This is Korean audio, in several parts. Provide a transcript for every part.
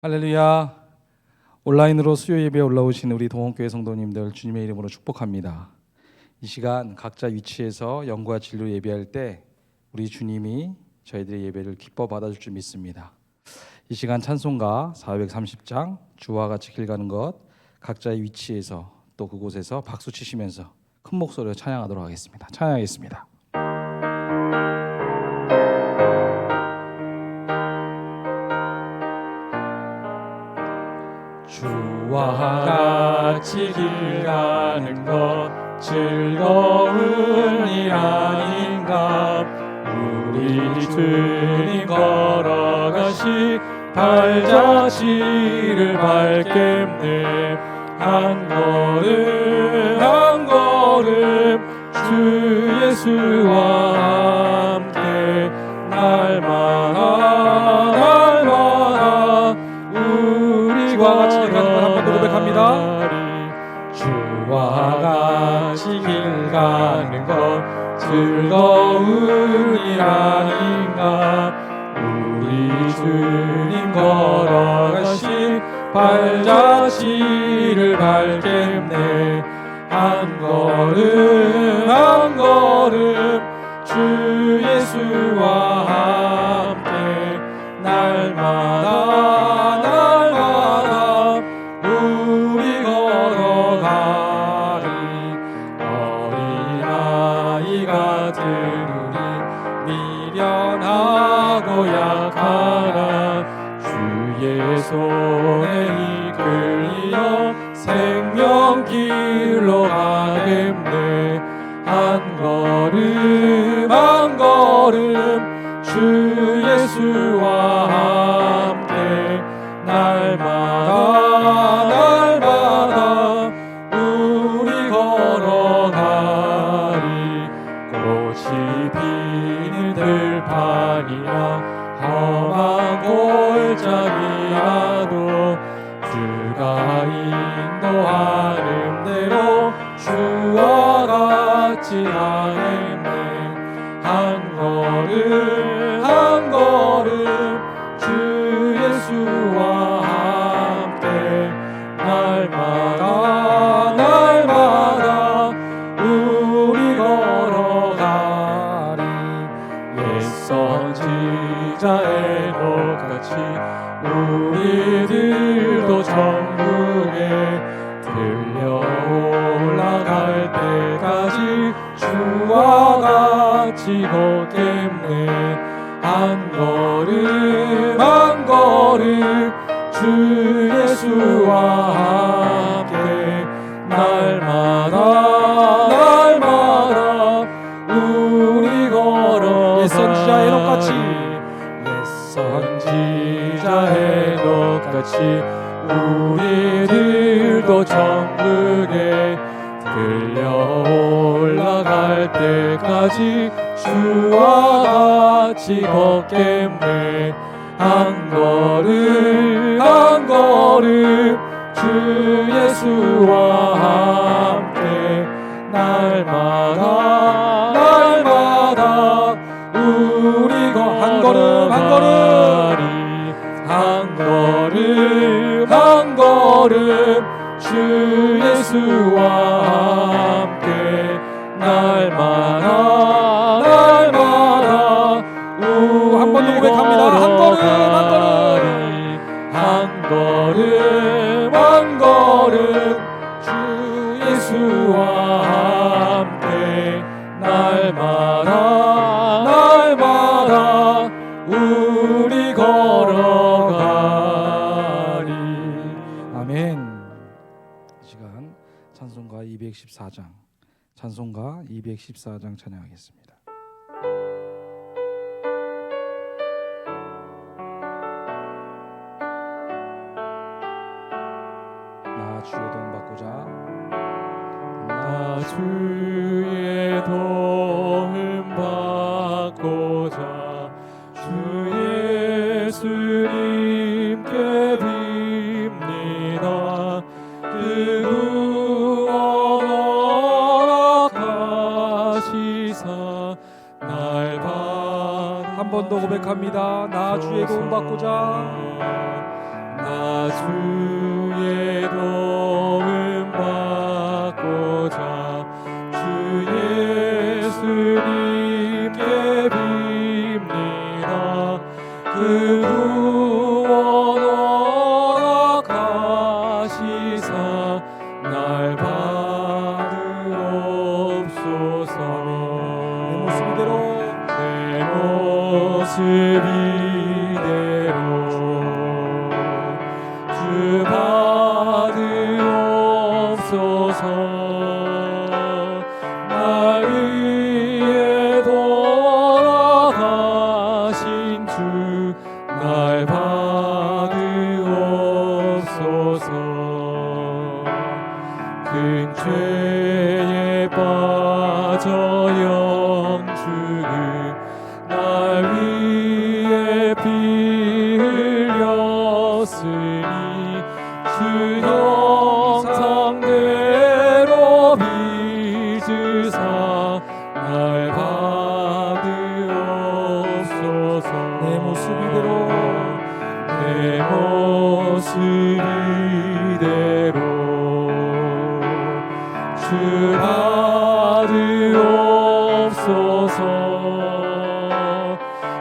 할렐루야. 온라인으로 수요 예배에 올라오신 우리 동원교회 성도님들 주님의 이름으로 축복합니다. 이 시간 각자 위치에서 영과 진리로 예배할 때 우리 주님이 저희들의 예배를 기뻐 받아줄 줄 믿습니다. 이 시간 찬송가 430장 주와 같이 길 가는 것 각자의 위치에서 또 그곳에서 박수 치시면서 큰 목소리로 찬양하도록 하겠습니다. 찬양하겠습니다. 주와 같이 길 가는 것 즐거운 일 아닌가. 우리 주님 걸어가시 발자취를 밟겠네. 한 걸음 한 걸음 주 예수와 함께 날마다 주와 같이 길 가는 것 한 번 더 고백합니다. 주와 같이 길 가는 것 즐거운 일 아닌가. 우리 주님 걸어가시 발자취를 밟겠네. 한 걸음 한 걸음 주 예수와 함께 날마다 우리 걸어가리. 어린아이가 들으니 미련하고 약하나 주의 손에 이끌리어 생명길로 가겠네. 한 걸음 한 걸음 주 예수와 함께 날마다 우리 걸어가리. 꽃이 피는 들판이나 험한 골짜기라도 주가 인도하는 대로 주와 같이 가겠네. 한 걸음 한 걸음 주 예수와 함께 날마다 우리 걸어가리. 옛 선지자 에녹같이 우리들도 천국에 들려 올라갈 때까지 주와 같이 걷겠네. 한 걸음 한 걸음 주 예수와 함께 날마다 우리 걸어가리. 옛 선지자 에녹같이 옛 선지자 에녹같이 우리들도 천국에 들려 올라갈 때까지 주와 같이 걷겠네. 한 걸음 한 걸음 주 예수와 함께 날마다 우리 한 걸음 한 걸음 한 걸음 한 걸음 주 예수와 함께 날마다 한 번 더 고백합니다. 한 걸음 한 걸음 한 걸음 주 예수와 함께 날마다 우리 걸어가리. 아멘. 이 시간 찬송가 214장 찬양하겠습니다. 나 주의 도움 받고자 나 주의 도움 받고자 주 예수님께 빕니다. 그 구원 허락하시사 날 한 번 더 고백합니다. 나 주의 도움 받고자 나 죄에 빠져 영주는 날 위해 피 흘렸으니 주 형상대로 빚으사 날 받으옵소서. 내 모습 이대로 내 모습 이대로 주 받으옵소서.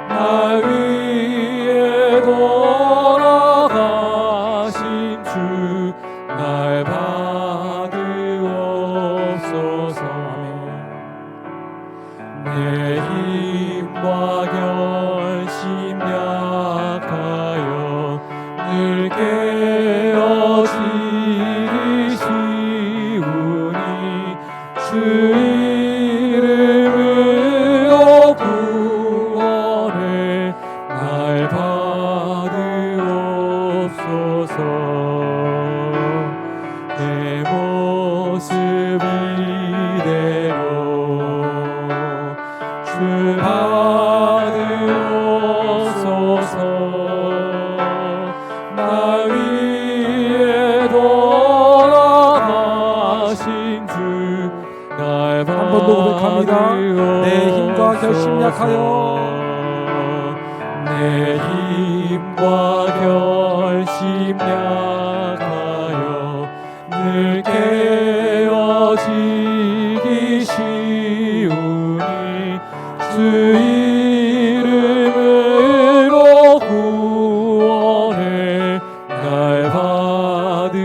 날 위해 돌아가신 주 날 받으옵소서. 내 힘과 결심 약하여 늘 깨어지기 쉬우니 주 이름으로 구원해 날 받으옵소서. 내 모습 이대로 주 받으옵소서. 날 위해 돌아가신 주 날 한 번 더 고백합니다. 내 힘과 결심 약하여 내 힘과 결심 약하여 늘 깨어지기 쉬우니 주 이름으로 구원해 날 받으옵소서.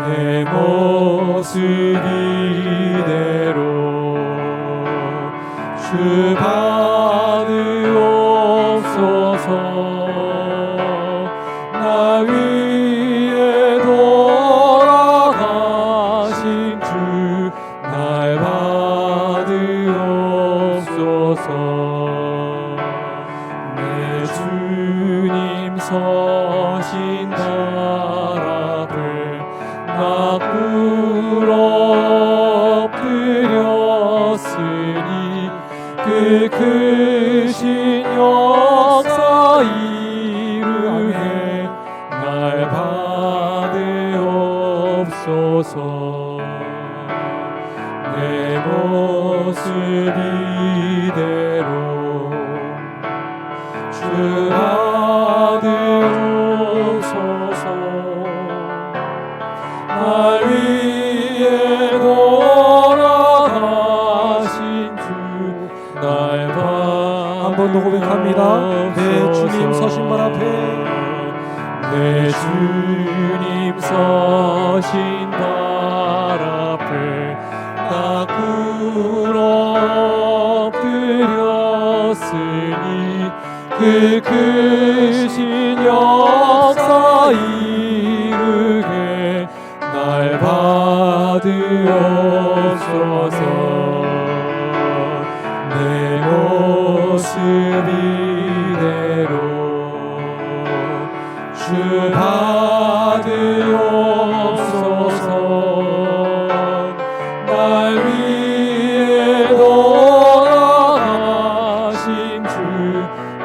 내 모습 이대로 주 받으옵소서. 날 위해 돌아가신 주 날 받으옵소서. 내 주님 서신 발 앞을 나 꿇어 엎드렸으니 그 크신 역사 이루게 날 받으옵소서. 내 모습 이대로 주 받으옵소서. 날 위해 돌아가신 주 날 한 번 더 고백합니다. 내 주님 서신 발 앞에 내 주님 서신 발 앞에 나 꿇어 엎드렸으니 그 크신 역사 이루게 날 받으옵소서. 내 모습 이대로 주 받으옵소서. 날 위해 돌아가신 주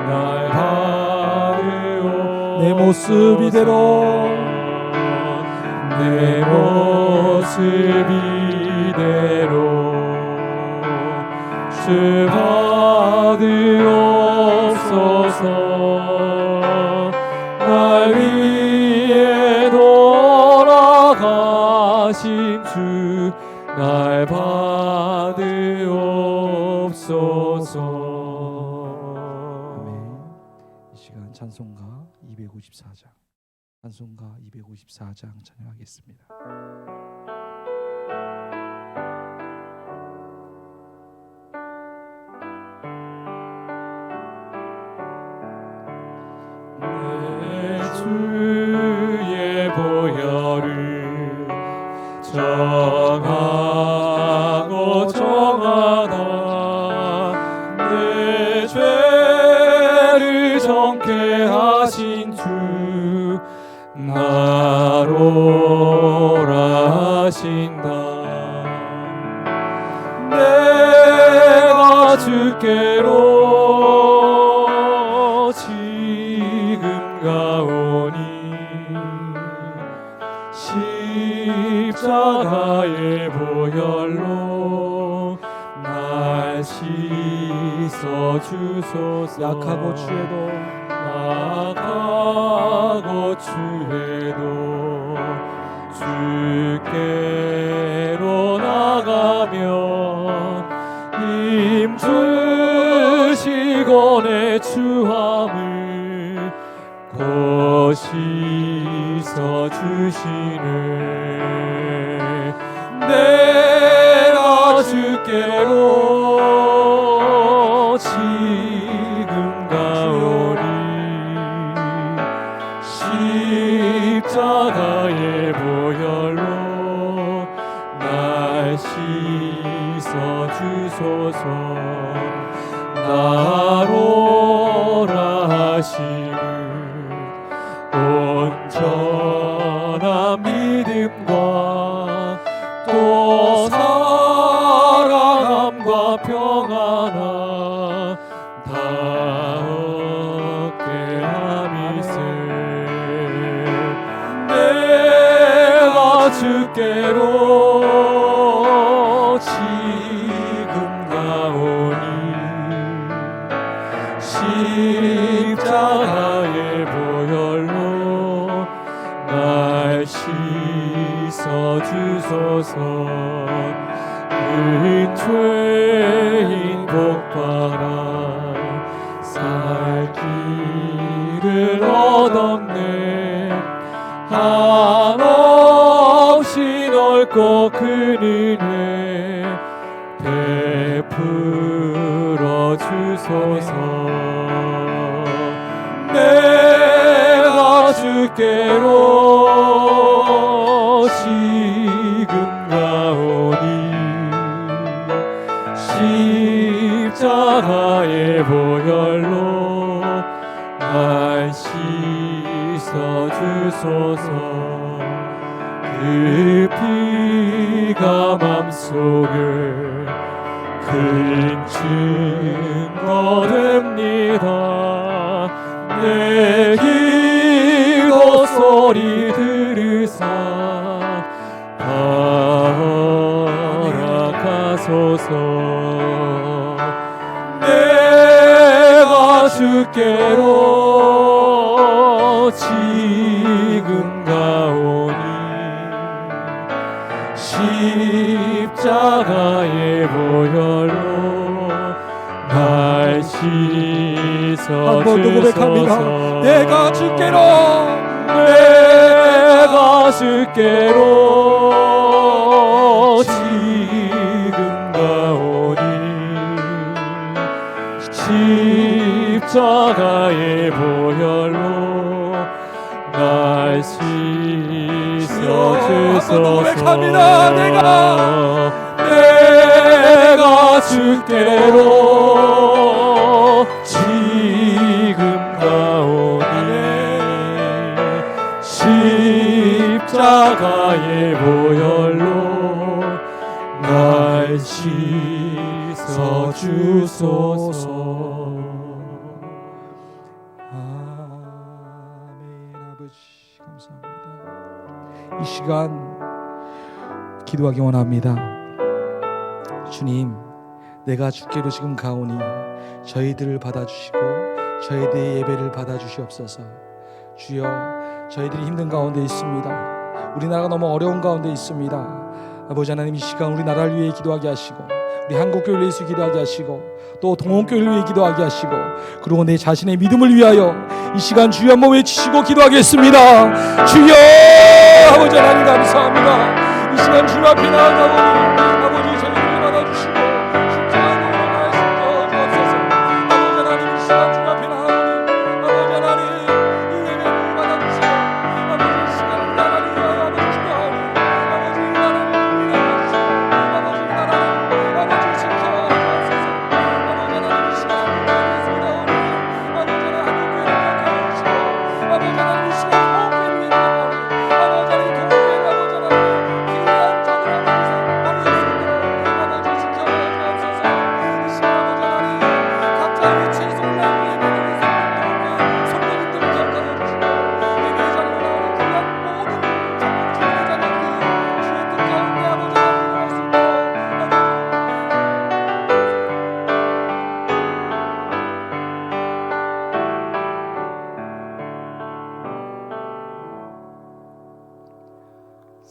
날 받으옵소서. 내 모습 이대로 내 모습 이대로 주 받으옵소서. 날 위해 돌아가신 주 날 받으옵소서. 아멘. 이 시간 찬송가 254장 찬양하겠습니다. 내 주의 보혈을 정하고 정하다 내 죄를 정케 하신 주 나 주소서. 약하고 취해도 약하고 취해도 주께로 나가면 힘 주시고 내 추함을 거시서 주시네. 내가 주께로 지금 가오니 십자가의 보혈로 날 씻어 주소서. 나로라 하심은 온전한 믿음과 또 사랑함과 평안함 다 얻게 함이세. 내가 주께로 지금 가오니 십자가의 보혈로 날 씻어 주소서. 그 죄인 복바라 살 길을 얻었네. 한없이 넓고 큰 은혜 베풀어 주소서. 내가 주께로 지금 가오니 십자가의 보혈로 날 씻어 주소서. 그 피가 맘속에 큰 증거 됩니다. 내 기도 소리 들으사 바라가소서. 내가 주께로 지금 가오니 십자가의 보혈로 날 씻어 한 번 더 고백합니다. 주소서. 내가 주께로 내가 주께로 지금 가오니 십자가의 보혈로 날 씻어 주소서. 고백합니다. 내가 주께로 지금 가오니 십자가의 보혈로 날 씻어 주소서. 아멘. 아버지 감사합니다. 이 시간 기도하기 원합니다. 주님, 내가 주께로 지금 가오니 저희들을 받아주시고 저희들의 예배를 받아주시옵소서. 주여, 저희들이 힘든 가운데 있습니다. 우리나라가 너무 어려운 가운데 있습니다. 아버지 하나님, 이 시간 우리나라를 위해 기도하게 하시고 우리 한국교회를 위해서 기도하게 하시고 또 동원교회를 위해 기도하게 하시고 그리고 내 자신의 믿음을 위하여 이 시간 주여 한번 외치시고 기도하겠습니다. 주여, 아버지 하나님 감사합니다. 이 시간 주님 앞에 나아가오니 아버지 저희를 받아주시고 십자가의 보혈로 날 씻어 주옵소서. 아버지 하나님, 이 시간 주님 앞에 나아오니 아버지 하나님 이 예배를 받아주시고 아버지 이 시간 나라를 위하여 아버지 기도하오니 아버지 이 나라를 위하여 아버지 이 나라를 아버지 지켜주옵소서. 아버지 하나님, 이 시간 한국교회를 위해서 기도하오니 아버지 하나님 한국교회를 기억하여 주시고 아버지 하나님 이 시간 동원교회를 위해 기도하오니 아버지 하나님 동원교회를 아버지 하나님 귀한 자들 아버지 받으실 수 있도록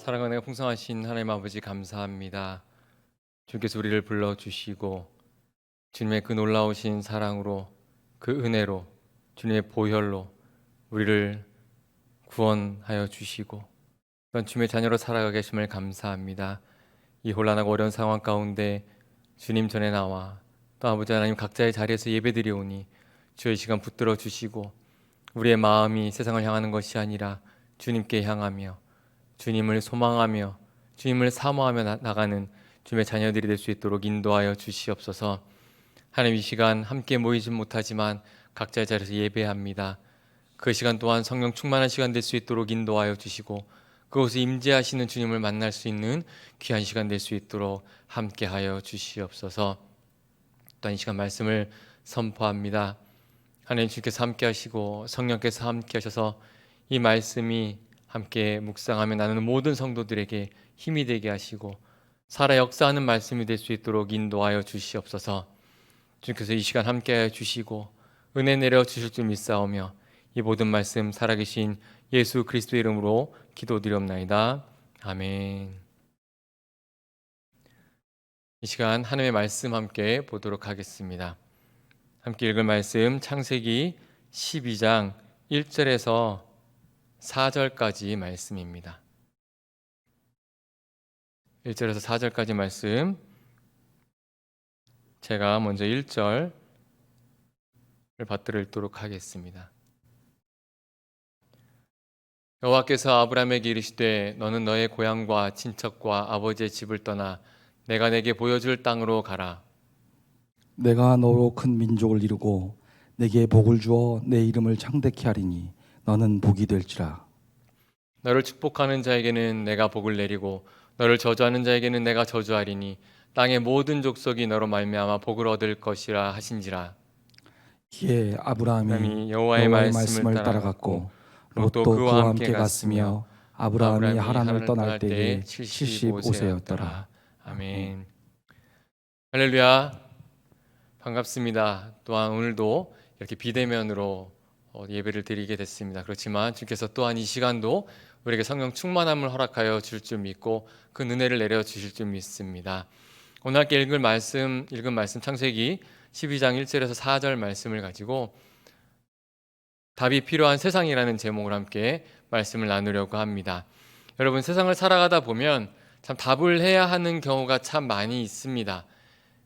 사랑과 은혜가 풍성하신 하나님 아버지 감사합니다. 주께서 우리를 불러주시고 주님의 그 놀라우신 사랑으로, 그 은혜로, 주님의 보혈로 우리를 구원하여 주시고 또한 주님의 자녀로 살아가게 하심을 감사합니다. 이 혼란하고 어려운 상황 가운데 주님 전에 나와 또 아버지 하나님 각자의 자리에서 예배드리오니 주의 시간 붙들어 주시고 우리의 마음이 세상을 향하는 것이 아니라 주님께 향하며 주님을 소망하며 주님을 사모하며 나가는 주님의 자녀들이 될 수 있도록 인도하여 주시옵소서. 하나님, 이 시간 함께 모이진 못하지만 각자의 자리에서 예배합니다. 그 시간 또한 성령 충만한 시간 될 수 있도록 인도하여 주시고 그곳에 임재하시는 주님을 만날 수 있는 귀한 시간 될 수 있도록 함께하여 주시옵소서. 또한 이 시간 말씀을 선포합니다. 하나님, 주께서 함께하시고 성령께서 함께하셔서 이 말씀이 함께 묵상하며 나누는 모든 성도들에게 힘이 되게 하시고 살아 역사하는 말씀이 될 수 있도록 인도하여 주시옵소서. 주께서 이 시간 함께하여 주시고 은혜 내려 주실 줄 믿사오며 이 모든 말씀 살아계신 예수 그리스도의 이름으로 기도드리옵나이다. 아멘. 이 시간 하나님의 말씀 함께 보도록 하겠습니다. 함께 읽을 말씀 창세기 12장 1절에서 4절까지 말씀입니다. 1절에서 4절까지 말씀, 제가 먼저 1절을 받들어 읽도록 하겠습니다. 여호와께서 아브라함에게 이르시되 너는 너의 고향과 친척과 아버지의 집을 떠나 내가 내게 보여줄 땅으로 가라. 내가 너로 큰 민족을 이루고 내게 복을 주어 내 이름을 창대케 하리니 너는 복이 될지라. 너를 축복하는 자에게는 내가 복을 내리고 너를 저주하는 자에게는 내가 저주하리니 땅의 모든 족속이 너로 말미암아 복을 얻을 것이라 하신지라. 이에 아브라함이 여호와의 말씀을 따라갔고 롯도 그와 함께 갔으며 아브라함이 하란을 떠날 때에 75세였더라. 아멘. 할렐루야. 반갑습니다. 또한 오늘도 이렇게 비대면으로 예배를 드리게 됐습니다. 그렇지만 주께서 또한 이 시간도 우리에게 성령 충만함을 허락하여 줄 줄 믿고 그 은혜를 내려 주실 줄 믿습니다. 오늘 함께 읽은 말씀 창세기 12장 1절에서 4절 말씀을 가지고 답이 필요한 세상이라는 제목으로 함께 말씀을 나누려고 합니다. 여러분, 세상을 살아가다 보면 참 답을 해야 하는 경우가 참 많이 있습니다.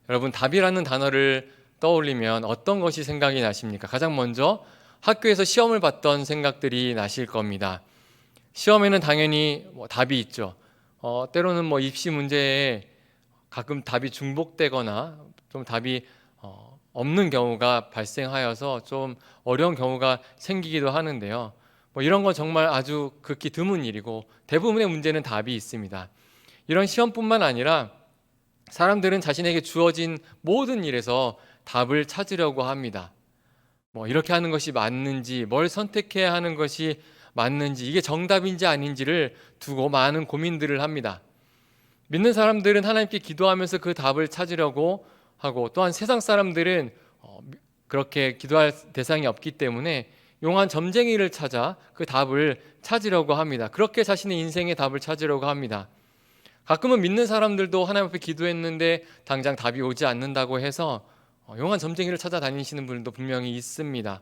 여러분, 답이라는 단어를 떠올리면 어떤 것이 생각이 나십니까? 가장 먼저 학교에서 시험을 봤던 생각들이 나실 겁니다. 시험에는 당연히 답이 있죠. 때로는 입시 문제에 가끔 답이 중복되거나 좀 답이 없는 경우가 발생하여서 좀 어려운 경우가 생기기도 하는데요. 이런 건 정말 아주 극히 드문 일이고 대부분의 문제는 답이 있습니다. 이런 시험뿐만 아니라 사람들은 자신에게 주어진 모든 일에서 답을 찾으려고 합니다. 이렇게 하는 것이 맞는지, 뭘 선택해야 하는 것이 맞는지, 이게 정답인지 아닌지를 두고 많은 고민들을 합니다. 믿는 사람들은 하나님께 기도하면서 그 답을 찾으려고 하고, 또한 세상 사람들은 그렇게 기도할 대상이 없기 때문에 용한 점쟁이를 찾아 그 답을 찾으려고 합니다. 그렇게 자신의 인생의 답을 찾으려고 합니다. 가끔은 믿는 사람들도 하나님 앞에 기도했는데 당장 답이 오지 않는다고 해서 용한 점쟁이를 찾아다니시는 분들도 분명히 있습니다.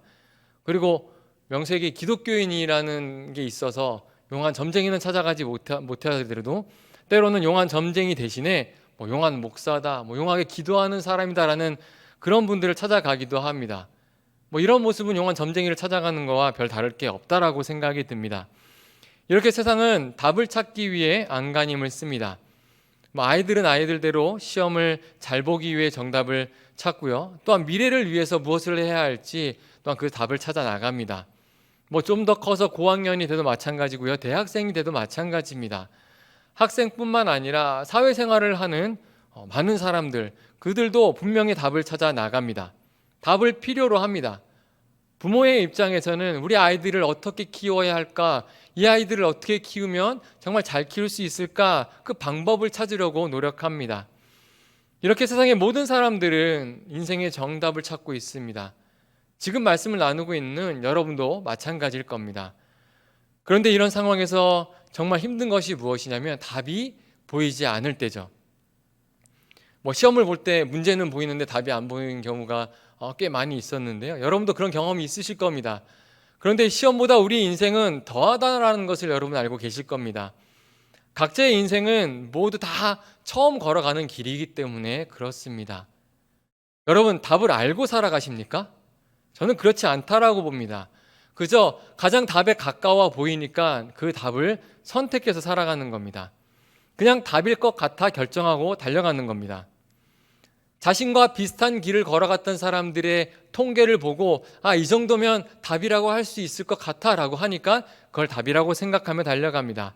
그리고 명색이 기독교인이라는 게 있어서 용한 점쟁이는 찾아가지 못하더라도 때로는 용한 점쟁이 대신에 용한 목사다, 용하게 기도하는 사람이다라는 그런 분들을 찾아가기도 합니다. 이런 모습은 용한 점쟁이를 찾아가는 거와 별 다를 게 없다라고 생각이 듭니다. 이렇게 세상은 답을 찾기 위해 안간힘을 씁니다. 아이들은 아이들대로 시험을 잘 보기 위해 정답을 찾고요. 또한 미래를 위해서 무엇을 해야 할지 또한 그 답을 찾아 나갑니다. 좀 더 커서 고학년이 돼도 마찬가지고요. 대학생이 돼도 마찬가지입니다. 학생뿐만 아니라 사회생활을 하는 많은 사람들, 그들도 분명히 답을 찾아 나갑니다. 답을 필요로 합니다. 부모의 입장에서는 우리 아이들을 어떻게 키워야 할까, 이 아이들을 어떻게 키우면 정말 잘 키울 수 있을까, 그 방법을 찾으려고 노력합니다. 이렇게 세상의 모든 사람들은 인생의 정답을 찾고 있습니다. 지금 말씀을 나누고 있는 여러분도 마찬가지일 겁니다. 그런데 이런 상황에서 정말 힘든 것이 무엇이냐면 답이 보이지 않을 때죠. 시험을 볼 때 문제는 보이는데 답이 안 보이는 경우가 꽤 많이 있었는데요. 여러분도 그런 경험이 있으실 겁니다. 그런데 시험보다 우리 인생은 더하다라는 것을 여러분 알고 계실 겁니다. 각자의 인생은 모두 다 처음 걸어가는 길이기 때문에 그렇습니다. 여러분, 답을 알고 살아가십니까? 저는 그렇지 않다라고 봅니다. 그저 가장 답에 가까워 보이니까 그 답을 선택해서 살아가는 겁니다. 그냥 답일 것 같아 결정하고 달려가는 겁니다. 자신과 비슷한 길을 걸어갔던 사람들의 통계를 보고 이 정도면 답이라고 할 수 있을 것 같아 라고 하니까 그걸 답이라고 생각하며 달려갑니다.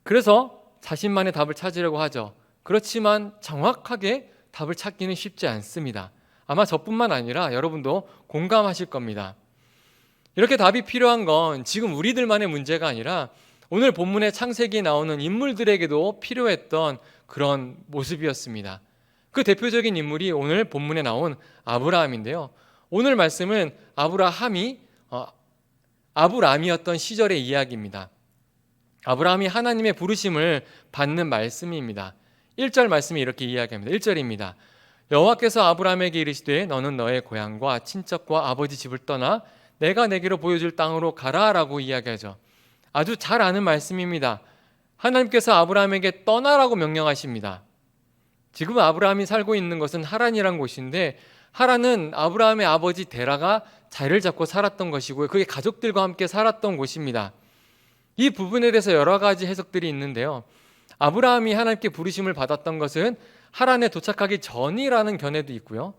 그래서 자신만의 답을 찾으려고 하죠. 그렇지만 정확하게 답을 찾기는 쉽지 않습니다. 아마 저뿐만 아니라 여러분도 공감하실 겁니다. 이렇게 답이 필요한 건 지금 우리들만의 문제가 아니라 오늘 본문의 창세기에 나오는 인물들에게도 필요했던 그런 모습이었습니다. 그 대표적인 인물이 오늘 본문에 나온 아브라함인데요. 오늘 말씀은 아브람이었던 시절의 이야기입니다. 아브라함이 하나님의 부르심을 받는 말씀입니다. 1절 말씀이 이렇게 이야기합니다. 1절입니다. 여호와께서 아브라함에게 이르시되 너는 너의 고향과 친척과 아버지 집을 떠나 내가 내게로 보여줄 땅으로 가라라고 이야기하죠. 아주 잘 아는 말씀입니다. 하나님께서 아브라함에게 떠나라고 명령하십니다. 지금 아브라함이 살고 있는 것은 하란이란 곳인데 하란은 아브라함의 아버지 데라가 자리를 잡고 살았던 것이고요. 그의 가족들과 함께 살았던 곳입니다. 이 부분에 대해서 여러 가지 해석들이 있는데요. 아브라함이 하나님께 부르심을 받았던 것은 하란에 도착하기 전이라는 견해도 있고요.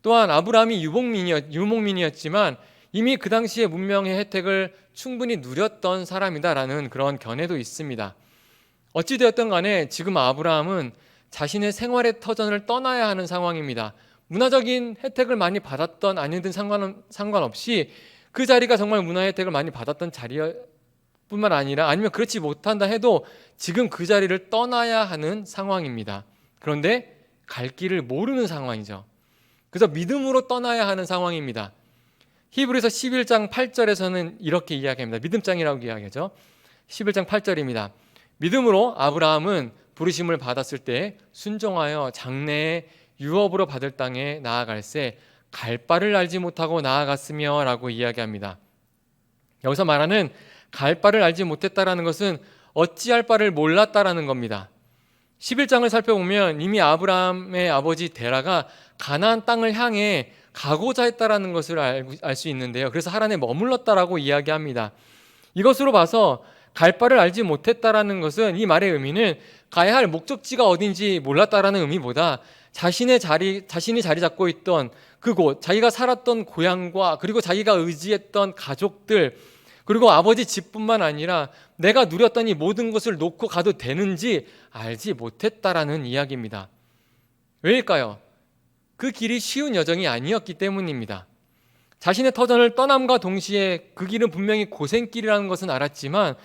또한 아브라함이 유목민이었지만 이미 그 당시에 문명의 혜택을 충분히 누렸던 사람이다라는 그런 견해도 있습니다. 어찌되었든 간에 지금 아브라함은 자신의 생활의 터전을 떠나야 하는 상황입니다. 문화적인 혜택을 많이 받았던 아니든 상관없이 그 자리가 정말 문화 혜택을 많이 받았던 자리뿐만 아니라 아니면 그렇지 못한다 해도 지금 그 자리를 떠나야 하는 상황입니다. 그런데 갈 길을 모르는 상황이죠. 그래서 믿음으로 떠나야 하는 상황입니다. 히브리서 11장 8절에서는 이렇게 이야기합니다. 믿음장이라고 이야기하죠. 11장 8절입니다. 믿음으로 아브라함은 부르심을 받았을 때 순종하여 장래에 유업으로 받을 땅에 나아갈새 갈 바를 알지 못하고 나아갔으며 라고 이야기합니다. 여기서 말하는 갈 바를 알지 못했다라는 것은 어찌할 바를 몰랐다라는 겁니다. 11장을 살펴보면 이미 아브라함의 아버지 데라가 가나안 땅을 향해 가고자 했다라는 것을 알 수 있는데요. 그래서 하란에 머물렀다라고 이야기합니다. 이것으로 봐서 갈 바를 알지 못했다라는 것은 이 말의 의미는 가야 할 목적지가 어딘지 몰랐다라는 의미보다 자신이 자리 잡고 있던 그곳, 자기가 살았던 고향과 그리고 자기가 의지했던 가족들 그리고 아버지 집뿐만 아니라 내가 누렸던 이 모든 것을 놓고 가도 되는지 알지 못했다라는 이야기입니다. 왜일까요? 그 길이 쉬운 여정이 아니었기 때문입니다. 자신의 터전을 떠남과 동시에 그 길은 분명히 고생길이라는 것은 알았지만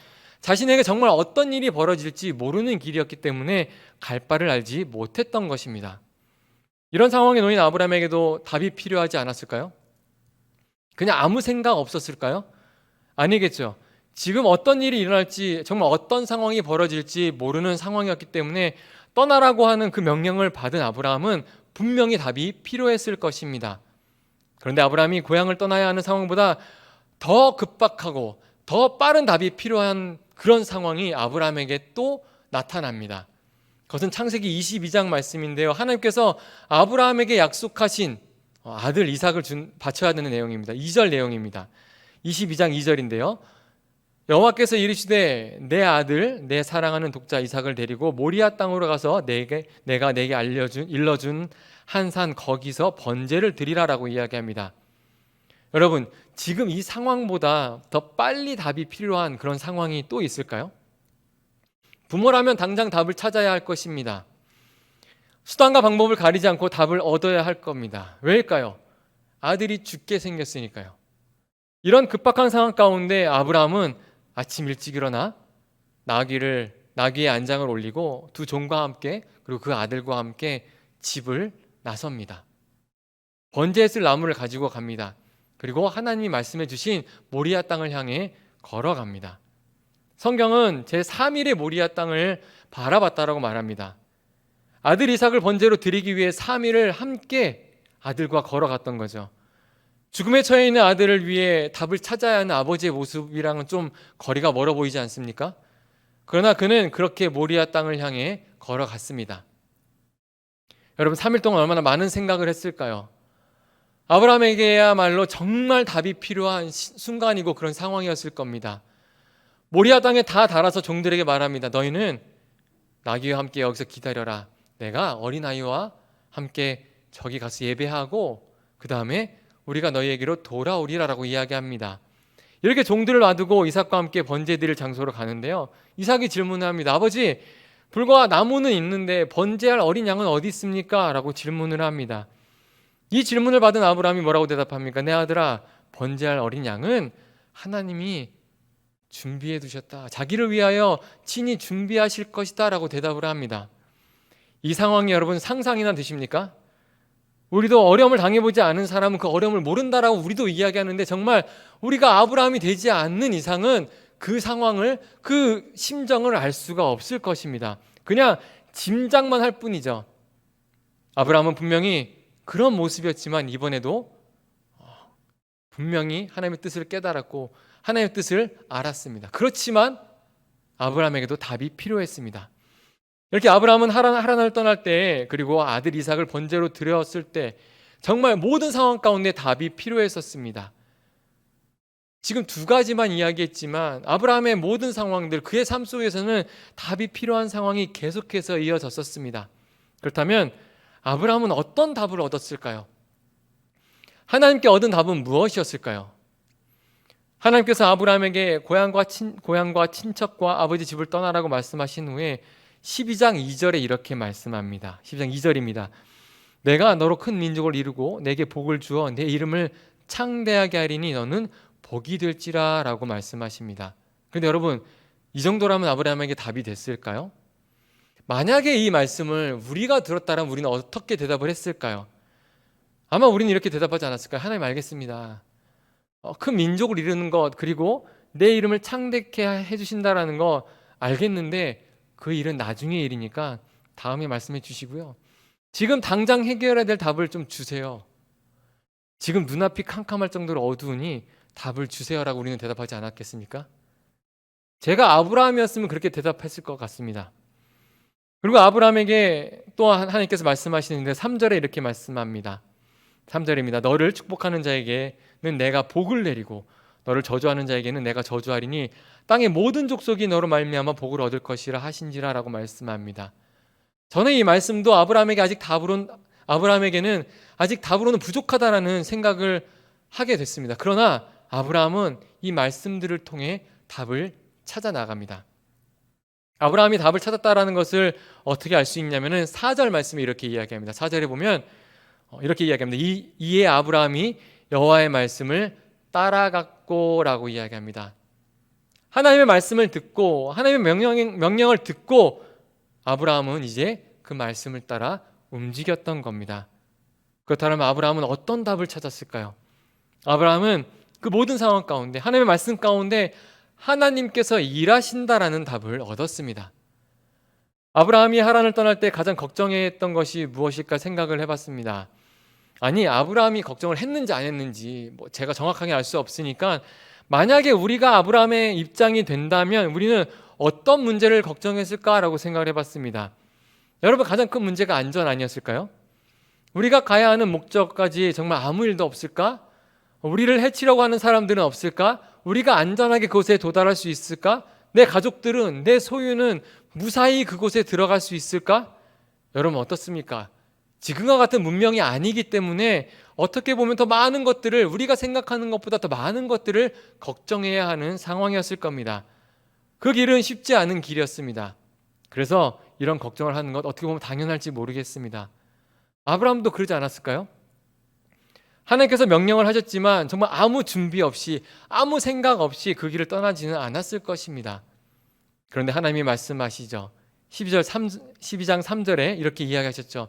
자신에게 정말 어떤 일이 벌어질지 모르는 길이었기 때문에 갈 바를 알지 못했던 것입니다. 이런 상황에 놓인 아브라함에게도 답이 필요하지 않았을까요? 그냥 아무 생각 없었을까요? 아니겠죠. 지금 어떤 일이 일어날지 정말 어떤 상황이 벌어질지 모르는 상황이었기 때문에 떠나라고 하는 그 명령을 받은 아브라함은 분명히 답이 필요했을 것입니다. 그런데 아브라함이 고향을 떠나야 하는 상황보다 더 급박하고 더 빠른 답이 필요한 그런 상황이 아브라함에게 또 나타납니다. 그것은 창세기 22장 말씀인데요. 하나님께서 아브라함에게 약속하신 아들 이삭을 바쳐야 되는 내용입니다. 2절 내용입니다. 22장 2절인데요. 여호와께서 이르시되 내 아들 내 사랑하는 독자 이삭을 데리고 모리아 땅으로 가서 내가 내게 일러준 한 산 거기서 번제를 드리라라고 이야기합니다. 여러분, 지금 이 상황보다 더 빨리 답이 필요한 그런 상황이 또 있을까요? 부모라면 당장 답을 찾아야 할 것입니다. 수단과 방법을 가리지 않고 답을 얻어야 할 겁니다. 왜일까요? 아들이 죽게 생겼으니까요. 이런 급박한 상황 가운데 아브라함은 아침 일찍 일어나 나귀에 안장을 올리고 두 종과 함께 그리고 그 아들과 함께 집을 나섭니다. 번제에 쓸 나무를 가지고 갑니다. 그리고 하나님이 말씀해 주신 모리아 땅을 향해 걸어갑니다. 성경은 제3일의 모리아 땅을 바라봤다라고 말합니다. 아들 이삭을 번제로 드리기 위해 3일을 함께 아들과 걸어갔던 거죠. 죽음에 처해 있는 아들을 위해 답을 찾아야 하는 아버지의 모습이랑은 좀 거리가 멀어 보이지 않습니까? 그러나 그는 그렇게 모리아 땅을 향해 걸어갔습니다. 여러분, 3일 동안 얼마나 많은 생각을 했을까요? 아브라함에게야말로 정말 답이 필요한 순간이고 그런 상황이었을 겁니다. 모리아 땅에 다 달아서 종들에게 말합니다. 너희는 나귀와 함께 여기서 기다려라. 내가 어린아이와 함께 저기 가서 예배하고 그 다음에 우리가 너희에게로 돌아오리라라고 이야기합니다. 이렇게 종들을 놔두고 이삭과 함께 번제 드릴 장소로 가는데요. 이삭이 질문합니다. 아버지, 불과 나무는 있는데 번제할 어린 양은 어디 있습니까? 라고 질문을 합니다. 이 질문을 받은 아브라함이 뭐라고 대답합니까? 내 아들아, 번제할 어린 양은 하나님이 준비해 두셨다. 자기를 위하여 친히 준비하실 것이다 라고 대답을 합니다. 이 상황이 여러분 상상이나 되십니까? 우리도 어려움을 당해보지 않은 사람은 그 어려움을 모른다라고 우리도 이야기하는데 정말 우리가 아브라함이 되지 않는 이상은 그 상황을, 그 심정을 알 수가 없을 것입니다. 그냥 짐작만 할 뿐이죠. 아브라함은 분명히 그런 모습이었지만 이번에도 분명히 하나님의 뜻을 깨달았고 하나님의 뜻을 알았습니다. 그렇지만 아브라함에게도 답이 필요했습니다. 이렇게 아브라함은 하란을 떠날 때, 그리고 아들 이삭을 번제로 드렸을 때 정말 모든 상황 가운데 답이 필요했었습니다. 지금 두 가지만 이야기했지만 아브라함의 모든 상황들, 그의 삶 속에서는 답이 필요한 상황이 계속해서 이어졌었습니다. 그렇다면 아브라함은 어떤 답을 얻었을까요? 하나님께 얻은 답은 무엇이었을까요? 하나님께서 아브라함에게 고향과 친척과 아버지 집을 떠나라고 말씀하신 후에 12장 2절에 이렇게 말씀합니다. 12장 2절입니다. 내가 너로 큰 민족을 이루고 내게 복을 주어 내 이름을 창대하게 하리니 너는 복이 될지라 라고 말씀하십니다. 그런데 여러분, 이 정도라면 아브라함에게 답이 됐을까요? 만약에 이 말씀을 우리가 들었다면 우리는 어떻게 대답을 했을까요? 아마 우리는 이렇게 대답하지 않았을까요? 하나님, 알겠습니다. 큰 민족을 이루는 것, 그리고 내 이름을 창대케 해주신다라는 거 알겠는데 그 일은 나중의 일이니까 다음에 말씀해 주시고요. 지금 당장 해결해야 될 답을 좀 주세요. 지금 눈앞이 캄캄할 정도로 어두우니 답을 주세요라고 우리는 대답하지 않았겠습니까? 제가 아브라함이었으면 그렇게 대답했을 것 같습니다. 그리고 아브라함에게 또 하나님께서 말씀하시는데 3절에 이렇게 말씀합니다. 3절입니다. 너를 축복하는 자에게는 내가 복을 내리고 너를 저주하는 자에게는 내가 저주하리니 땅의 모든 족속이 너로 말미암아 복을 얻을 것이라 하신지라 라고 말씀합니다. 저는 이 말씀도 아브라함에게는 아직 답으로는 부족하다라는 생각을 하게 됐습니다. 그러나 아브라함은 이 말씀들을 통해 답을 찾아 나갑니다. 아브라함이 답을 찾았다라는 것을 어떻게 알 수 있냐면은 4절 말씀에 이렇게 이야기합니다. 4절에 보면 이렇게 이야기합니다. 이에 아브라함이 여호와의 말씀을 따라갔고라고 이야기합니다. 하나님의 말씀을 듣고 하나님의 명령을 듣고 아브라함은 이제 그 말씀을 따라 움직였던 겁니다. 그렇다면 아브라함은 어떤 답을 찾았을까요? 아브라함은 그 모든 상황 가운데 하나님의 말씀 가운데 하나님께서 일하신다라는 답을 얻었습니다. 아브라함이 하란을 떠날 때 가장 걱정했던 것이 무엇일까 생각을 해봤습니다. 아니, 아브라함이 걱정을 했는지 안 했는지 제가 정확하게 알 수 없으니까 만약에 우리가 아브라함의 입장이 된다면 우리는 어떤 문제를 걱정했을까라고 생각을 해봤습니다. 여러분, 가장 큰 문제가 안전 아니었을까요? 우리가 가야 하는 목적까지 정말 아무 일도 없을까? 우리를 해치려고 하는 사람들은 없을까? 우리가 안전하게 그곳에 도달할 수 있을까? 내 가족들은, 내 소유는 무사히 그곳에 들어갈 수 있을까? 여러분, 어떻습니까? 지금과 같은 문명이 아니기 때문에 어떻게 보면 더 많은 것들을, 우리가 생각하는 것보다 더 많은 것들을 걱정해야 하는 상황이었을 겁니다. 그 길은 쉽지 않은 길이었습니다. 그래서 이런 걱정을 하는 것 어떻게 보면 당연할지 모르겠습니다. 아브라함도 그러지 않았을까요? 하나님께서 명령을 하셨지만 정말 아무 준비 없이, 아무 생각 없이 그 길을 떠나지는 않았을 것입니다. 그런데 하나님이 말씀하시죠. 12장 3절에 이렇게 이야기하셨죠.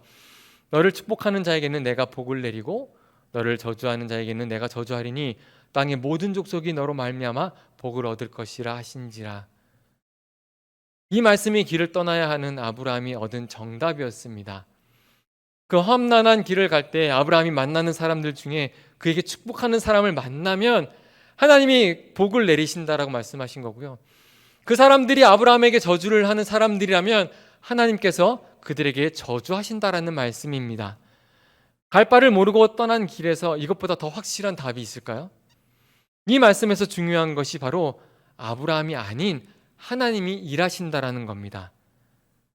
너를 축복하는 자에게는 내가 복을 내리고 너를 저주하는 자에게는 내가 저주하리니 땅의 모든 족속이 너로 말미암아 복을 얻을 것이라 하신지라. 이 말씀이 길을 떠나야 하는 아브라함이 얻은 정답이었습니다. 그 험난한 길을 갈 때 아브라함이 만나는 사람들 중에 그에게 축복하는 사람을 만나면 하나님이 복을 내리신다라고 말씀하신 거고요. 그 사람들이 아브라함에게 저주를 하는 사람들이라면 하나님께서 그들에게 저주하신다라는 말씀입니다. 갈 바를 모르고 떠난 길에서 이것보다 더 확실한 답이 있을까요? 이 말씀에서 중요한 것이 바로 아브라함이 아닌 하나님이 일하신다라는 겁니다.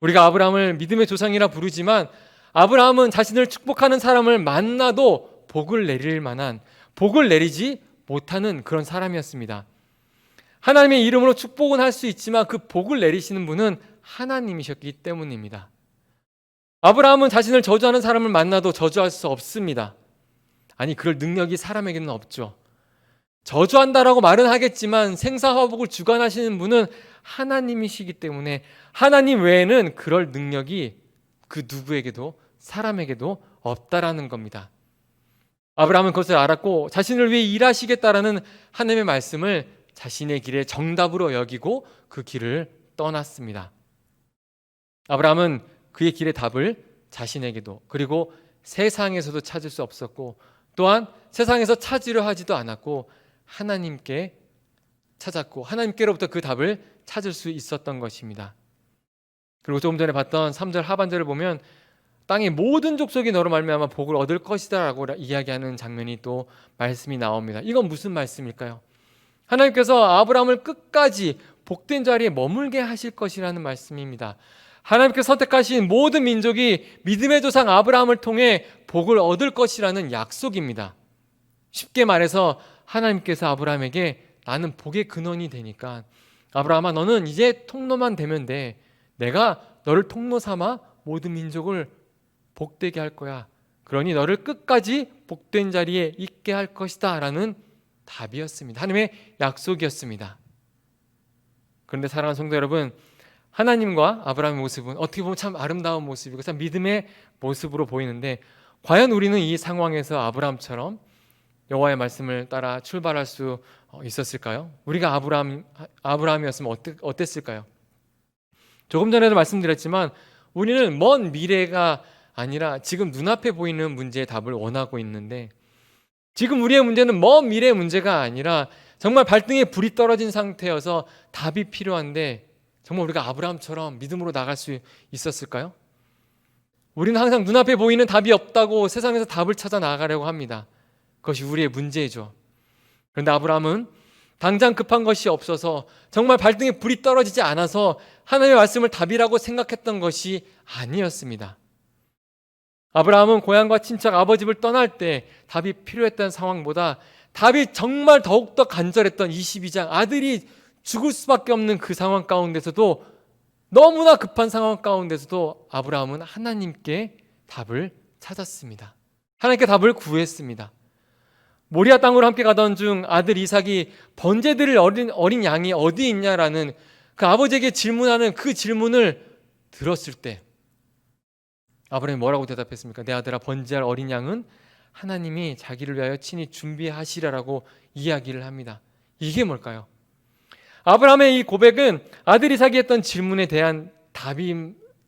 우리가 아브라함을 믿음의 조상이라 부르지만 아브라함은 자신을 축복하는 사람을 만나도 복을 내릴 만한, 복을 내리지 못하는 그런 사람이었습니다. 하나님의 이름으로 축복은 할 수 있지만 그 복을 내리시는 분은 하나님이셨기 때문입니다. 아브라함은 자신을 저주하는 사람을 만나도 저주할 수 없습니다. 아니, 그럴 능력이 사람에게는 없죠. 저주한다라고 말은 하겠지만 생사화복을 주관하시는 분은 하나님이시기 때문에 하나님 외에는 그럴 능력이 그 누구에게도, 사람에게도 없다라는 겁니다. 아브라함은 그것을 알았고 자신을 위해 일하시겠다라는 하나님의 말씀을 자신의 길의 정답으로 여기고 그 길을 떠났습니다. 아브라함은 그의 길의 답을 자신에게도 그리고 세상에서도 찾을 수 없었고 또한 세상에서 찾으려 하지도 않았고 하나님께 찾았고 하나님께로부터 그 답을 찾을 수 있었던 것입니다. 그리고 조금 전에 봤던 3절 하반절을 보면 땅의 모든 족속이 너로 말미암아 복을 얻을 것이다 라고 이야기하는 장면이 또 말씀이 나옵니다. 이건 무슨 말씀일까요? 하나님께서 아브라함을 끝까지 복된 자리에 머물게 하실 것이라는 말씀입니다. 하나님께서 선택하신 모든 민족이 믿음의 조상 아브라함을 통해 복을 얻을 것이라는 약속입니다. 쉽게 말해서 하나님께서 아브라함에게 나는 복의 근원이 되니까 아브라함아 너는 이제 통로만 되면 돼. 내가 너를 통로 삼아 모든 민족을 복되게 할 거야. 그러니 너를 끝까지 복된 자리에 있게 할 것이다 라는 답이었습니다. 하나님의 약속이었습니다. 그런데 사랑하는 성도 여러분, 하나님과 아브라함의 모습은 어떻게 보면 참 아름다운 모습이고 참 믿음의 모습으로 보이는데 과연 우리는 이 상황에서 아브라함처럼 여호와의 말씀을 따라 출발할 수 있었을까요? 우리가 아브라함이었으면 어땠을까요? 조금 전에도 말씀드렸지만 우리는 먼 미래가 아니라 지금 눈앞에 보이는 문제의 답을 원하고 있는데 지금 우리의 문제는 먼 미래의 문제가 아니라 정말 발등에 불이 떨어진 상태여서 답이 필요한데 정말 우리가 아브라함처럼 믿음으로 나갈 수 있었을까요? 우리는 항상 눈앞에 보이는 답이 없다고 세상에서 답을 찾아 나가려고 합니다. 그것이 우리의 문제이죠. 그런데 아브라함은 당장 급한 것이 없어서 정말 발등에 불이 떨어지지 않아서 하나님의 말씀을 답이라고 생각했던 것이 아니었습니다. 아브라함은 고향과 친척 아버집을 떠날 때 답이 필요했던 상황보다 답이 정말 더욱더 간절했던 22장 아들이 죽을 수밖에 없는 그 상황 가운데서도 너무나 급한 상황 가운데서도 아브라함은 하나님께 답을 찾았습니다. 하나님께 답을 구했습니다. 모리아 땅으로 함께 가던 중 아들 이삭이 번제드릴 어린 양이 어디 있냐라는 그 아버지에게 질문하는 그 질문을 들었을 때 아브라함이 뭐라고 대답했습니까? 내 아들아, 번제할 어린 양은 하나님이 자기를 위하여 친히 준비하시라라고 이야기를 합니다. 이게 뭘까요? 아브라함의 이 고백은 아들 이삭이 했던 질문에 대한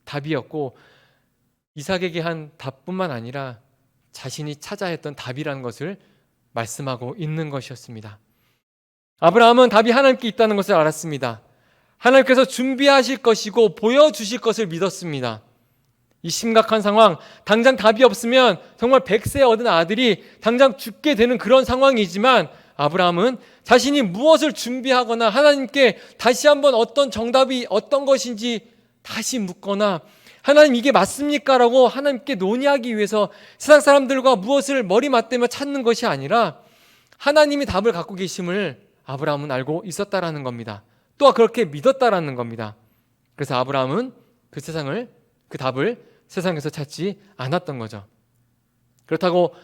답이었고 이삭에게 한 답뿐만 아니라 자신이 찾아 했던 답이라는 것을 말씀하고 있는 것이었습니다. 아브라함은 답이 하나님께 있다는 것을 알았습니다. 하나님께서 준비하실 것이고 보여주실 것을 믿었습니다. 이 심각한 상황, 당장 답이 없으면 정말 100세 얻은 아들이 당장 죽게 되는 그런 상황이지만 아브라함은 자신이 무엇을 준비하거나 하나님께 다시 한번 어떤 정답이 어떤 것인지 다시 묻거나 하나님 이게 맞습니까? 라고 하나님께 논의하기 위해서 세상 사람들과 무엇을 머리 맞대며 찾는 것이 아니라 하나님이 답을 갖고 계심을 아브라함은 알고 있었다라는 겁니다. 또한 그렇게 믿었다라는 겁니다. 그래서 아브라함은 그 답을 세상에서 찾지 않았던 거죠. 그렇다고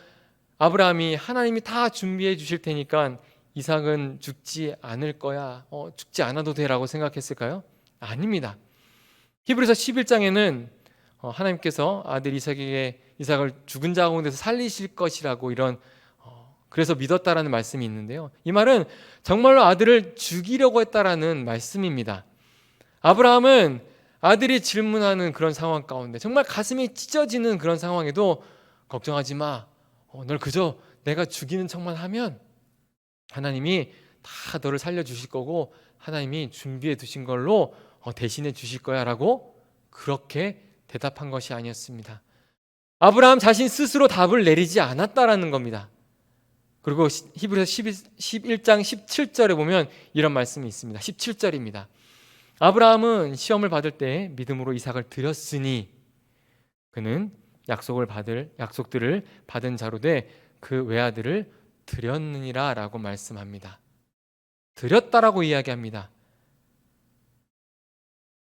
아브라함이 하나님이 다 준비해 주실 테니까 이삭은 죽지 않을 거야, 죽지 않아도 돼라고 생각했을까요? 아닙니다. 히브리서 11장에는 하나님께서 아들 이삭을 죽은 자 가운데서 살리실 것이라고 그래서 믿었다라는 말씀이 있는데요. 이 말은 정말로 아들을 죽이려고 했다라는 말씀입니다. 아브라함은 아들이 질문하는 그런 상황 가운데 정말 가슴이 찢어지는 그런 상황에도 걱정하지 마. 널 그저 내가 죽이는 척만 하면 하나님이 다 너를 살려주실 거고 하나님이 준비해 두신 걸로 대신해 주실 거야 라고 그렇게 대답한 것이 아니었습니다. 아브라함 자신 스스로 답을 내리지 않았다라는 겁니다. 그리고 히브리서 11장 17절에 보면 이런 말씀이 있습니다. 17절입니다. 아브라함은 시험을 받을 때 믿음으로 이삭을 드렸으니 그는 약속들을 받은 자로 돼 그 외아들을 드렸느니라 라고 말씀합니다. 드렸다라고 이야기합니다.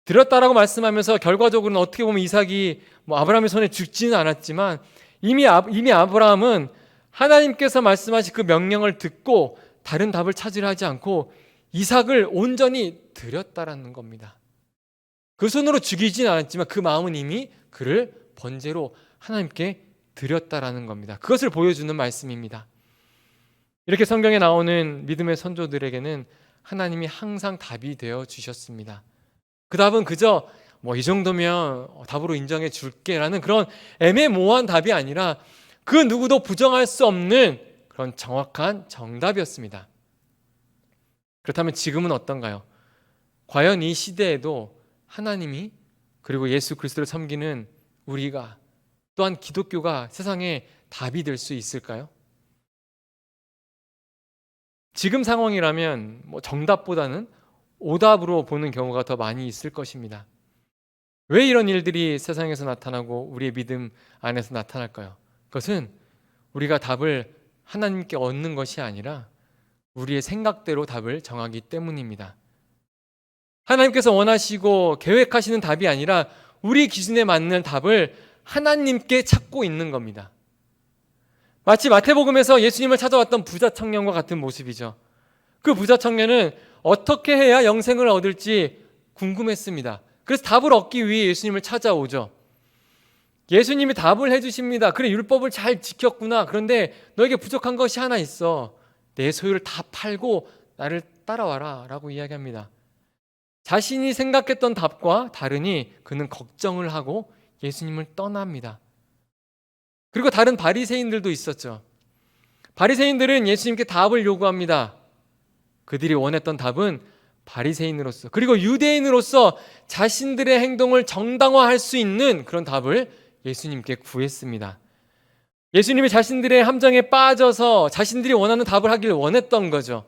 드렸다라고 말씀하면서 결과적으로는 어떻게 보면 이삭이 아브라함의 손에 죽지는 않았지만 이미 아브라함은 하나님께서 말씀하신 그 명령을 듣고 다른 답을 찾으려 하지 않고 이삭을 온전히 드렸다라는 겁니다. 그 손으로 죽이진 않았지만 그 마음은 이미 그를 번제로 하나님께 드렸다라는 겁니다. 그것을 보여주는 말씀입니다. 이렇게 성경에 나오는 믿음의 선조들에게는 하나님이 항상 답이 되어 주셨습니다. 그 답은 그저 이 정도면 답으로 인정해 줄게라는 그런 애매모호한 답이 아니라 그 누구도 부정할 수 없는 그런 정확한 정답이었습니다. 그렇다면 지금은 어떤가요? 과연 이 시대에도 하나님이 그리고 예수 그리스도를 섬기는 우리가 또한 기독교가 세상에 답이 될 수 있을까요? 지금 상황이라면 정답보다는 오답으로 보는 경우가 더 많이 있을 것입니다. 왜 이런 일들이 세상에서 나타나고 우리의 믿음 안에서 나타날까요? 그것은 우리가 답을 하나님께 얻는 것이 아니라 우리의 생각대로 답을 정하기 때문입니다. 하나님께서 원하시고 계획하시는 답이 아니라 우리 기준에 맞는 답을 하나님께 찾고 있는 겁니다. 마치 마태복음에서 예수님을 찾아왔던 부자 청년과 같은 모습이죠. 그 부자 청년은 어떻게 해야 영생을 얻을지 궁금했습니다. 그래서 답을 얻기 위해 예수님을 찾아오죠. 예수님이 답을 해주십니다. 그래, 율법을 잘 지켰구나. 그런데 너에게 부족한 것이 하나 있어. 내 소유를 다 팔고 나를 따라와라 라고 이야기합니다. 자신이 생각했던 답과 다르니 그는 걱정을 하고 예수님을 떠납니다. 그리고 다른 바리새인들도 있었죠. 바리새인들은 예수님께 답을 요구합니다. 그들이 원했던 답은 바리새인으로서 그리고 유대인으로서 자신들의 행동을 정당화할 수 있는 그런 답을 예수님께 구했습니다. 예수님이 자신들의 함정에 빠져서 자신들이 원하는 답을 하길 원했던 거죠.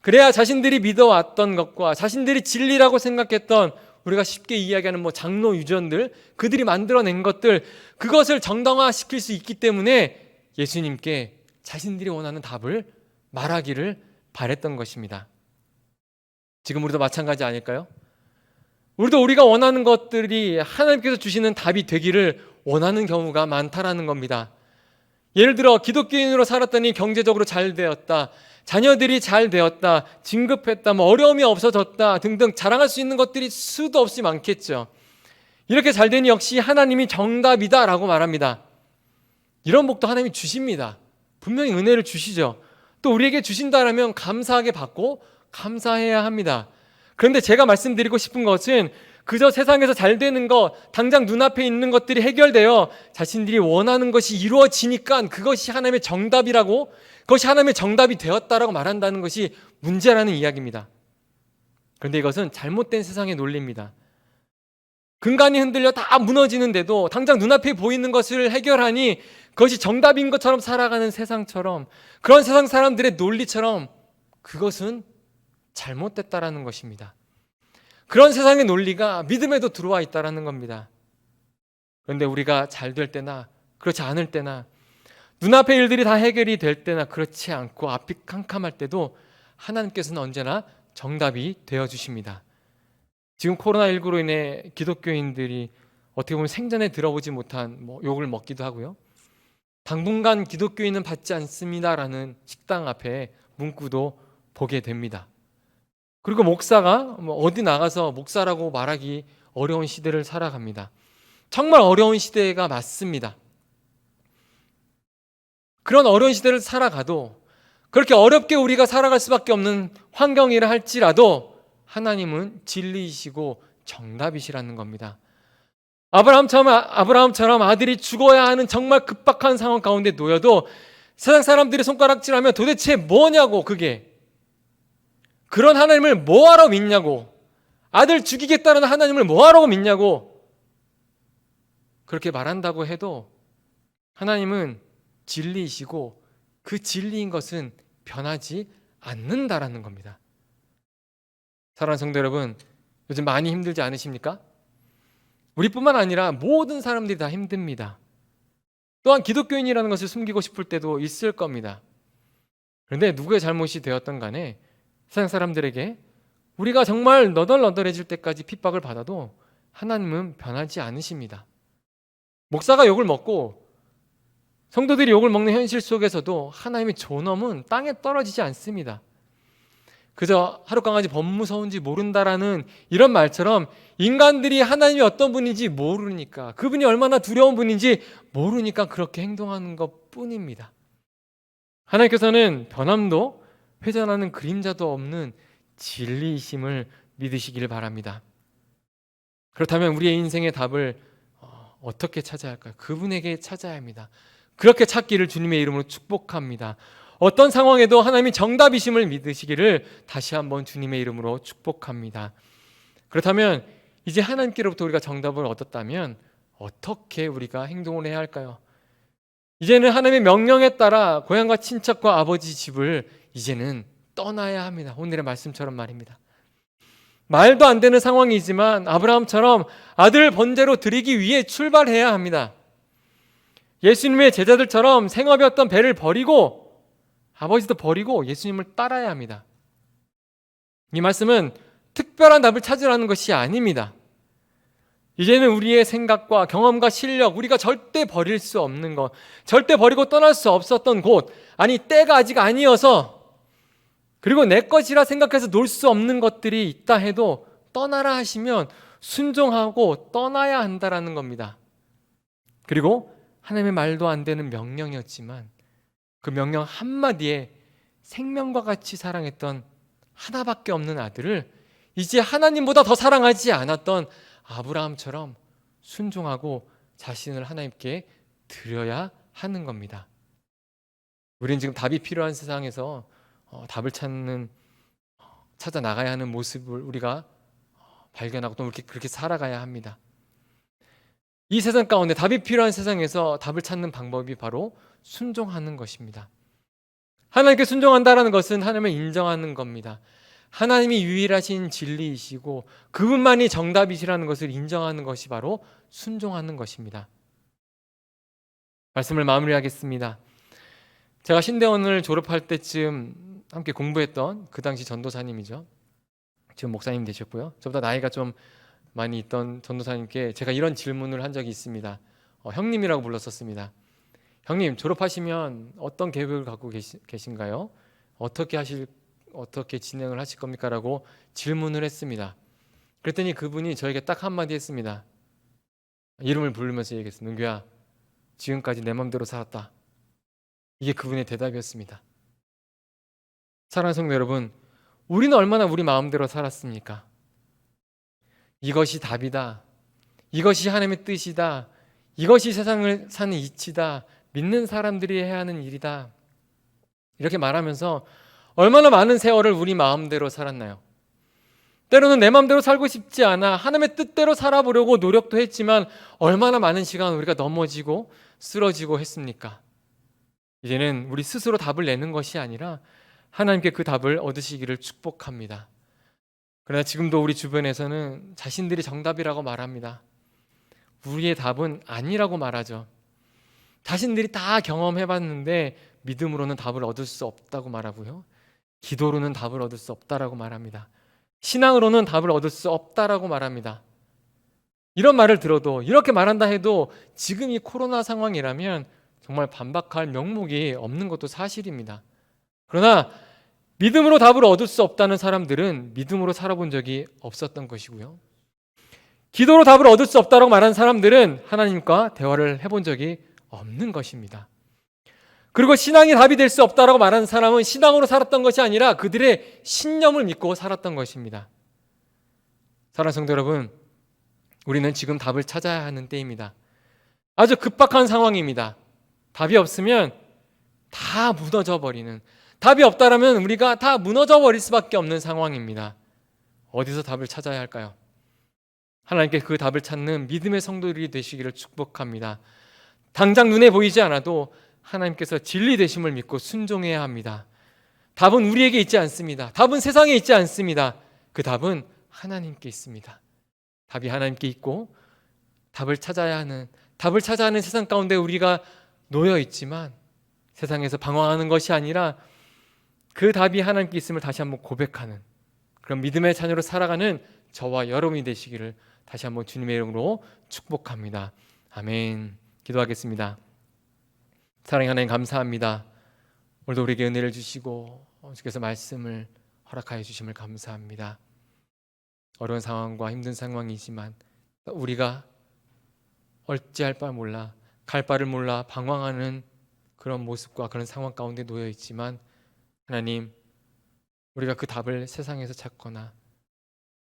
그래야 자신들이 믿어왔던 것과 자신들이 진리라고 생각했던 우리가 쉽게 이야기하는 장로 유전들, 그들이 만들어낸 것들, 그것을 정당화시킬 수 있기 때문에 예수님께 자신들이 원하는 답을 말하기를 바랬던 것입니다. 지금 우리도 마찬가지 아닐까요? 우리도 우리가 원하는 것들이 하나님께서 주시는 답이 되기를 원하는 경우가 많다라는 겁니다. 예를 들어 기독교인으로 살았더니 경제적으로 잘 되었다, 자녀들이 잘 되었다, 진급했다, 어려움이 없어졌다 등등 자랑할 수 있는 것들이 수도 없이 많겠죠. 이렇게 잘 되니 역시 하나님이 정답이다 라고 말합니다. 이런 복도 하나님이 주십니다. 분명히 은혜를 주시죠. 또 우리에게 주신다라면 감사하게 받고 감사해야 합니다. 그런데 제가 말씀드리고 싶은 것은 그저 세상에서 잘 되는 것, 당장 눈앞에 있는 것들이 해결되어 자신들이 원하는 것이 이루어지니까 그것이 하나님의 정답이라고, 그것이 하나님의 정답이 되었다라고 말한다는 것이 문제라는 이야기입니다. 그런데 이것은 잘못된 세상의 논리입니다. 근간이 흔들려 다 무너지는데도 당장 눈앞에 보이는 것을 해결하니 그것이 정답인 것처럼 살아가는 세상처럼, 그런 세상 사람들의 논리처럼 그것은 잘못됐다라는 것입니다. 그런 세상의 논리가 믿음에도 들어와 있다라는 겁니다. 그런데 우리가 잘 될 때나 그렇지 않을 때나, 눈앞의 일들이 다 해결이 될 때나 그렇지 않고 앞이 캄캄할 때도 하나님께서는 언제나 정답이 되어주십니다. 지금 코로나19로 인해 기독교인들이 어떻게 보면 생전에 들어보지 못한 욕을 먹기도 하고요. 당분간 기독교인은 받지 않습니다라는 식당 앞에 문구도 보게 됩니다. 그리고 목사가 어디 나가서 목사라고 말하기 어려운 시대를 살아갑니다. 정말 어려운 시대가 맞습니다. 그런 어려운 시대를 살아가도, 그렇게 어렵게 우리가 살아갈 수밖에 없는 환경이라 할지라도 하나님은 진리이시고 정답이시라는 겁니다. 아브라함처럼 아들이 죽어야 하는 정말 급박한 상황 가운데 놓여도 세상 사람들이 손가락질하면 도대체 뭐냐고, 그게 그런 하나님을 뭐하러 믿냐고, 아들 죽이겠다는 하나님을 뭐하러 믿냐고 그렇게 말한다고 해도 하나님은 진리이시고 그 진리인 것은 변하지 않는다라는 겁니다. 사랑하는 성도 여러분, 요즘 많이 힘들지 않으십니까? 우리뿐만 아니라 모든 사람들이 다 힘듭니다. 또한 기독교인이라는 것을 숨기고 싶을 때도 있을 겁니다. 그런데 누구의 잘못이 되었던 간에 세상 사람들에게 우리가 정말 너덜너덜해질 때까지 핍박을 받아도 하나님은 변하지 않으십니다. 목사가 욕을 먹고 성도들이 욕을 먹는 현실 속에서도 하나님의 존엄은 땅에 떨어지지 않습니다. 그저 하룻강아지 법무서운지 모른다라는 이런 말처럼 인간들이 하나님이 어떤 분인지 모르니까, 그분이 얼마나 두려운 분인지 모르니까 그렇게 행동하는 것 뿐입니다. 하나님께서는 변함도 회전하는 그림자도 없는 진리이심을 믿으시기를 바랍니다. 그렇다면 우리의 인생의 답을 어떻게 찾아야 할까요? 그분에게 찾아야 합니다. 그렇게 찾기를 주님의 이름으로 축복합니다. 어떤 상황에도 하나님이 정답이심을 믿으시기를 다시 한번 주님의 이름으로 축복합니다. 그렇다면 이제 하나님께로부터 우리가 정답을 얻었다면 어떻게 우리가 행동을 해야 할까요? 이제는 하나님의 명령에 따라 고향과 친척과 아버지 집을 이제는 떠나야 합니다. 오늘의 말씀처럼 말입니다. 말도 안 되는 상황이지만 아브라함처럼 아들을 번제로 드리기 위해 출발해야 합니다. 예수님의 제자들처럼 생업이었던 배를 버리고 아버지도 버리고 예수님을 따라야 합니다. 이 말씀은 특별한 답을 찾으라는 것이 아닙니다. 이제는 우리의 생각과 경험과 실력, 우리가 절대 버릴 수 없는 것, 절대 버리고 떠날 수 없었던 곳, 아니 때가 아직 아니어서, 그리고 내 것이라 생각해서 놓을 수 없는 것들이 있다 해도 떠나라 하시면 순종하고 떠나야 한다라는 겁니다. 그리고 하나님의 말도 안 되는 명령이었지만 그 명령 한마디에 생명과 같이 사랑했던 하나밖에 없는 아들을 이제 하나님보다 더 사랑하지 않았던 아브라함처럼 순종하고 자신을 하나님께 드려야 하는 겁니다. 우리는 지금 답이 필요한 세상에서 답을 찾아 나가야 하는 모습을 우리가 발견하고 또 그렇게 살아가야 합니다. 이 세상 가운데 답이 필요한 세상에서 답을 찾는 방법이 바로 순종하는 것입니다. 하나님께 순종한다는 것은 하나님을 인정하는 겁니다. 하나님이 유일하신 진리이시고 그분만이 정답이시라는 것을 인정하는 것이 바로 순종하는 것입니다. 말씀을 마무리하겠습니다. 제가 신대원을 졸업할 때쯤 함께 공부했던 그 당시 전도사님이죠. 지금 목사님 되셨고요. 저보다 나이가 좀 많이 있던 전도사님께 제가 이런 질문을 한 적이 있습니다. 형님이라고 불렀었습니다. 형님, 졸업하시면 어떤 계획을 갖고 계신가요? 어떻게 진행을 하실 겁니까? 라고 질문을 했습니다. 그랬더니 그분이 저에게 딱 한마디 했습니다. 이름을 부르면서 얘기했습니다. 은규야, 지금까지 내 맘대로 살았다. 이게 그분의 대답이었습니다. 사랑하는 성도 여러분, 우리는 얼마나 우리 마음대로 살았습니까? 이것이 답이다, 이것이 하나님의 뜻이다, 이것이 세상을 사는 이치다, 믿는 사람들이 해야 하는 일이다, 이렇게 말하면서 얼마나 많은 세월을 우리 마음대로 살았나요? 때로는 내 마음대로 살고 싶지 않아 하나님의 뜻대로 살아보려고 노력도 했지만 얼마나 많은 시간 우리가 넘어지고 쓰러지고 했습니까? 이제는 우리 스스로 답을 내는 것이 아니라 하나님께 그 답을 얻으시기를 축복합니다. 그러나 지금도 우리 주변에서는 자신들이 정답이라고 말합니다. 우리의 답은 아니라고 말하죠. 자신들이 다 경험해봤는데 믿음으로는 답을 얻을 수 없다고 말하고요. 기도로는 답을 얻을 수 없다라고 말합니다. 신앙으로는 답을 얻을 수 없다라고 말합니다. 이런 말을 들어도, 이렇게 말한다 해도 지금 이 코로나 상황이라면 정말 반박할 명목이 없는 것도 사실입니다. 그러나 믿음으로 답을 얻을 수 없다는 사람들은 믿음으로 살아본 적이 없었던 것이고요. 기도로 답을 얻을 수 없다고 말하는 사람들은 하나님과 대화를 해본 적이 없는 것입니다. 그리고 신앙이 답이 될 수 없다고 말하는 사람은 신앙으로 살았던 것이 아니라 그들의 신념을 믿고 살았던 것입니다. 사랑하는 성도 여러분, 우리는 지금 답을 찾아야 하는 때입니다. 아주 급박한 상황입니다. 답이 없으면 다 무너져 버리는, 답이 없다라면 우리가 다 무너져 버릴 수밖에 없는 상황입니다. 어디서 답을 찾아야 할까요? 하나님께 그 답을 찾는 믿음의 성도들이 되시기를 축복합니다. 당장 눈에 보이지 않아도 하나님께서 진리 되심을 믿고 순종해야 합니다. 답은 우리에게 있지 않습니다. 답은 세상에 있지 않습니다. 그 답은 하나님께 있습니다. 답이 하나님께 있고 답을 찾아야 하는 세상 가운데 우리가 놓여 있지만 세상에서 방황하는 것이 아니라 그 답이 하나님께 있음을 다시 한번 고백하는 그런 믿음의 자녀로 살아가는 저와 여러분이 되시기를 다시 한번 주님의 이름으로 축복합니다. 아멘. 기도하겠습니다. 사랑의 하나님, 감사합니다. 오늘도 우리에게 은혜를 주시고 주께서 말씀을 허락하여 주심을 감사합니다. 어려운 상황과 힘든 상황이지만 우리가 어찌할 바 몰라, 갈 바를 몰라 방황하는 그런 모습과 그런 상황 가운데 놓여 있지만 하나님, 우리가 그 답을 세상에서 찾거나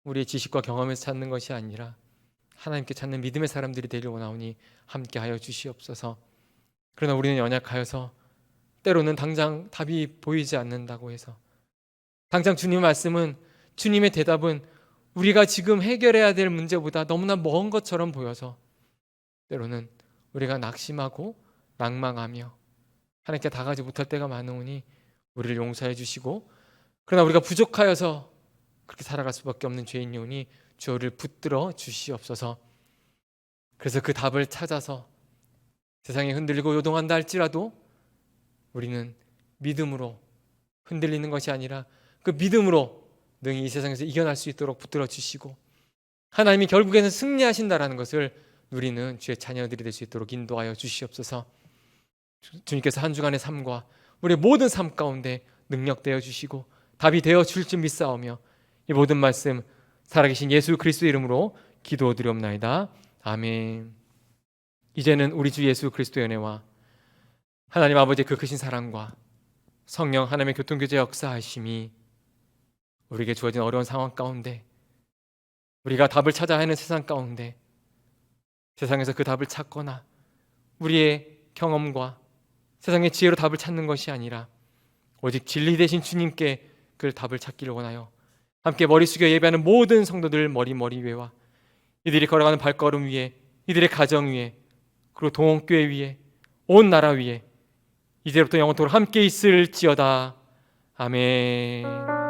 우리의 지식과 경험에서 찾는 것이 아니라 하나님께 찾는 믿음의 사람들이 되려 원하오니 함께하여 주시옵소서. 그러나 우리는 연약하여서 때로는 당장 답이 보이지 않는다고 해서 당장 주님의 말씀은, 주님의 대답은 우리가 지금 해결해야 될 문제보다 너무나 먼 것처럼 보여서 때로는 우리가 낙심하고 낭망하며 하나님께 다가가지 못할 때가 많으니 우리를 용서해 주시고, 그러나 우리가 부족하여서 그렇게 살아갈 수밖에 없는 죄인이오니 주를 붙들어 주시옵소서. 그래서 그 답을 찾아서 세상에 흔들리고 요동한다 할지라도 우리는 믿음으로 흔들리는 것이 아니라 그 믿음으로 능히 이 세상에서 이겨낼 수 있도록 붙들어 주시고 하나님이 결국에는 승리하신다라는 것을 누리는 주의 자녀들이 될 수 있도록 인도하여 주시옵소서. 주님께서 한 주간의 삶과 우리의 모든 삶 가운데 능력되어 주시고 답이 되어 줄 줄 믿사오며 이 모든 말씀 살아계신 예수 그리스도의 이름으로 기도드리옵나이다. 아멘. 이제는 우리 주 예수 그리스도의 은혜와 하나님 아버지의 그 크신 사랑과 성령 하나님의 교통교제 역사하심이 우리에게 주어진 어려운 상황 가운데, 우리가 답을 찾아야 하는 세상 가운데 세상에서 그 답을 찾거나 우리의 경험과 세상의 지혜로 답을 찾는 것이 아니라 오직 진리 되신 주님께 그 답을 찾기를 원하여 함께 머리 숙여 예배하는 모든 성도들 머리 위에와 이들이 걸어가는 발걸음 위에, 이들의 가정 위에, 그리고 동원교회 위에, 온 나라 위에 이제부터 영원토록 함께 있을지어다. 아멘.